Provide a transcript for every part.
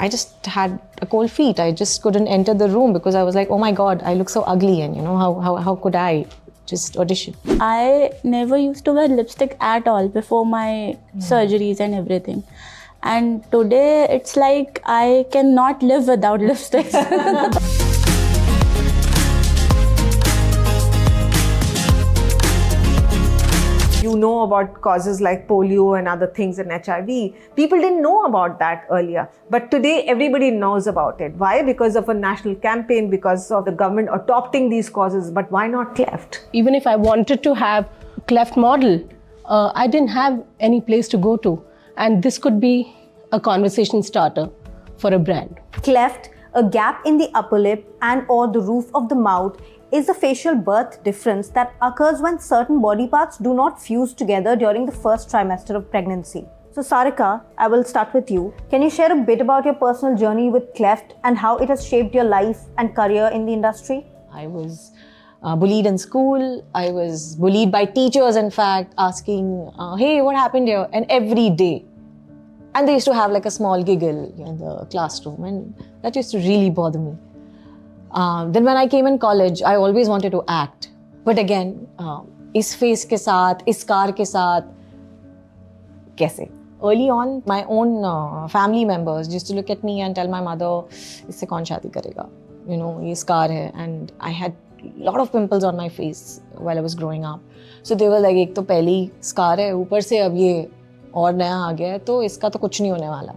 I just had a cold feet. I just couldn't enter the room because I was like, oh my God, I look so ugly, and how could I just audition? I never used to wear lipstick at all before my surgeries and everything. And today it's like I cannot live without lipsticks. You know about causes like polio and other things and HIV. People didn't know about that earlier. But today, everybody knows about it. Why? Because of a national campaign, because of the government adopting these causes. But why not cleft? Even if I wanted to have cleft model, I didn't have any place to go to. And this could be a conversation starter for a brand. Cleft, a gap in the upper lip and or the roof of the mouth, is a facial birth difference that occurs when certain body parts do not fuse together during the first trimester of pregnancy. So Sarika, I will start with you. Can you share a bit about your personal journey with cleft and how it has shaped your life and career in the industry? I was bullied in school. I was bullied by teachers, in fact, asking, hey, what happened here? And every day. And they used to have like a small giggle in the classroom, and that used to really bother me. Then when I came in college, I always wanted to act. But again, is face ke saath, is scar ke saath, kaise? Early on, my own family members used to look at me and tell my mother, isse kaun shaadi karega? You know, ye scar hai. And I had a lot of pimples on my face while I was growing up. So they were like, ek to pehli scar hai, upar se ab ye aur naya aa gaya hai, to iska to kuch nahi hone wala.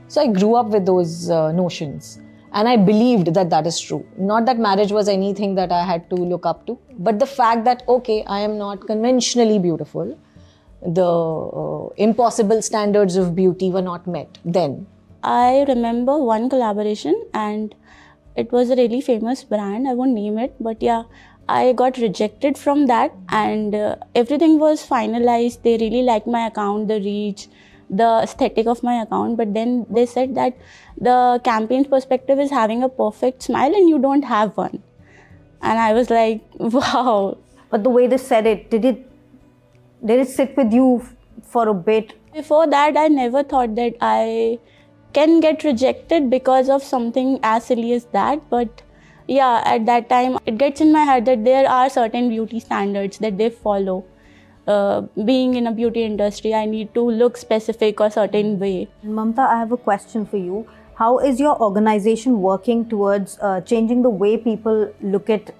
So I grew up with those notions. And I believed that that is true. Not that marriage was anything that I had to look up to, but the fact that, okay, I am not conventionally beautiful. The impossible standards of beauty were not met then. I remember one collaboration, and it was a really famous brand. I won't name it, but yeah, I got rejected from that, and everything was finalized. They really liked my account, the reach, the aesthetic of my account, but then they said that the campaign's perspective is having a perfect smile and you don't have one. And I was like, wow. But the way they said it, did it sit with you for a bit? Before that, I never thought that I can get rejected because of something as silly as that. But yeah, at that time, it gets in my head that there are certain beauty standards that they follow. Being in a beauty industry, I need to look specific or certain way. Mamta, I have a question for you. How is your organization working towards changing the way people look at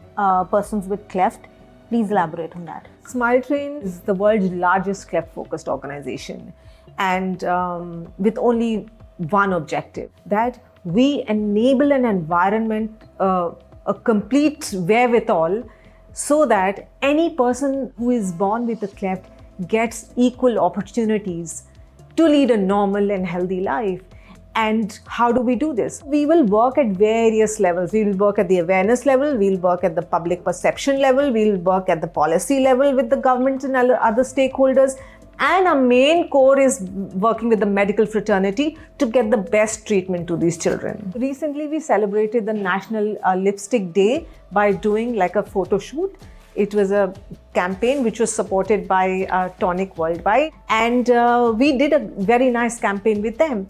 persons with cleft? Please elaborate on that. Smile Train is the world's largest cleft-focused organization, and with only one objective, that we enable an environment, a complete wherewithal, so that any person who is born with a cleft gets equal opportunities to lead a normal and healthy life. And how do we do this? We will work at various levels. We will work at the awareness level, we'll work at the public perception level, we'll work at the policy level with the government and other stakeholders. And our main core is working with the medical fraternity to get the best treatment to these children. Recently, we celebrated the National Lipstick Day by doing like a photo shoot. It was a campaign which was supported by Tonic Worldwide. And we did a very nice campaign with them,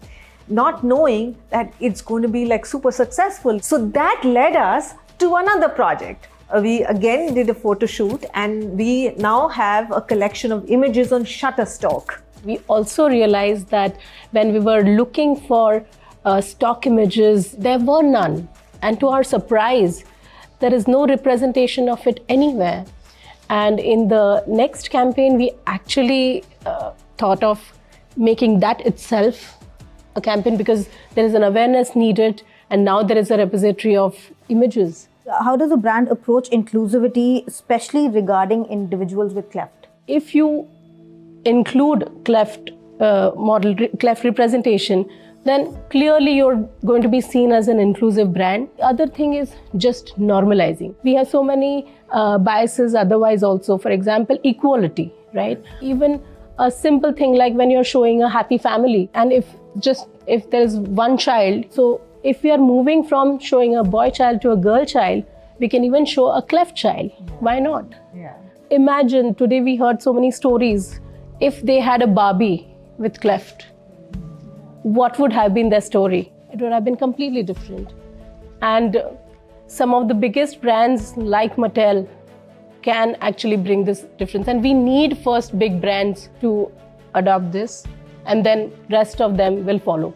not knowing that it's going to be like super successful. So that led us to another project. We again did a photo shoot, and we now have a collection of images on Shutterstock. We also realized that when we were looking for stock images, there were none. And to our surprise, there is no representation of it anywhere. And in the next campaign, we actually thought of making that itself a campaign, because there is an awareness needed, and now there is a repository of images. How does a brand approach inclusivity, especially regarding individuals with cleft? If you include cleft cleft representation, then clearly you're going to be seen as an inclusive brand. The other thing is just normalizing. We have so many biases otherwise also. For example, equality, right? Even a simple thing like when you're showing a happy family, and if there is one child, so if we are moving from showing a boy child to a girl child, we can even show a cleft child. Why not? Yeah. Imagine, today we heard so many stories. If they had a Barbie with cleft, what would have been their story? It would have been completely different. And some of the biggest brands like Mattel can actually bring this difference. And we need first big brands to adopt this, and then rest of them will follow.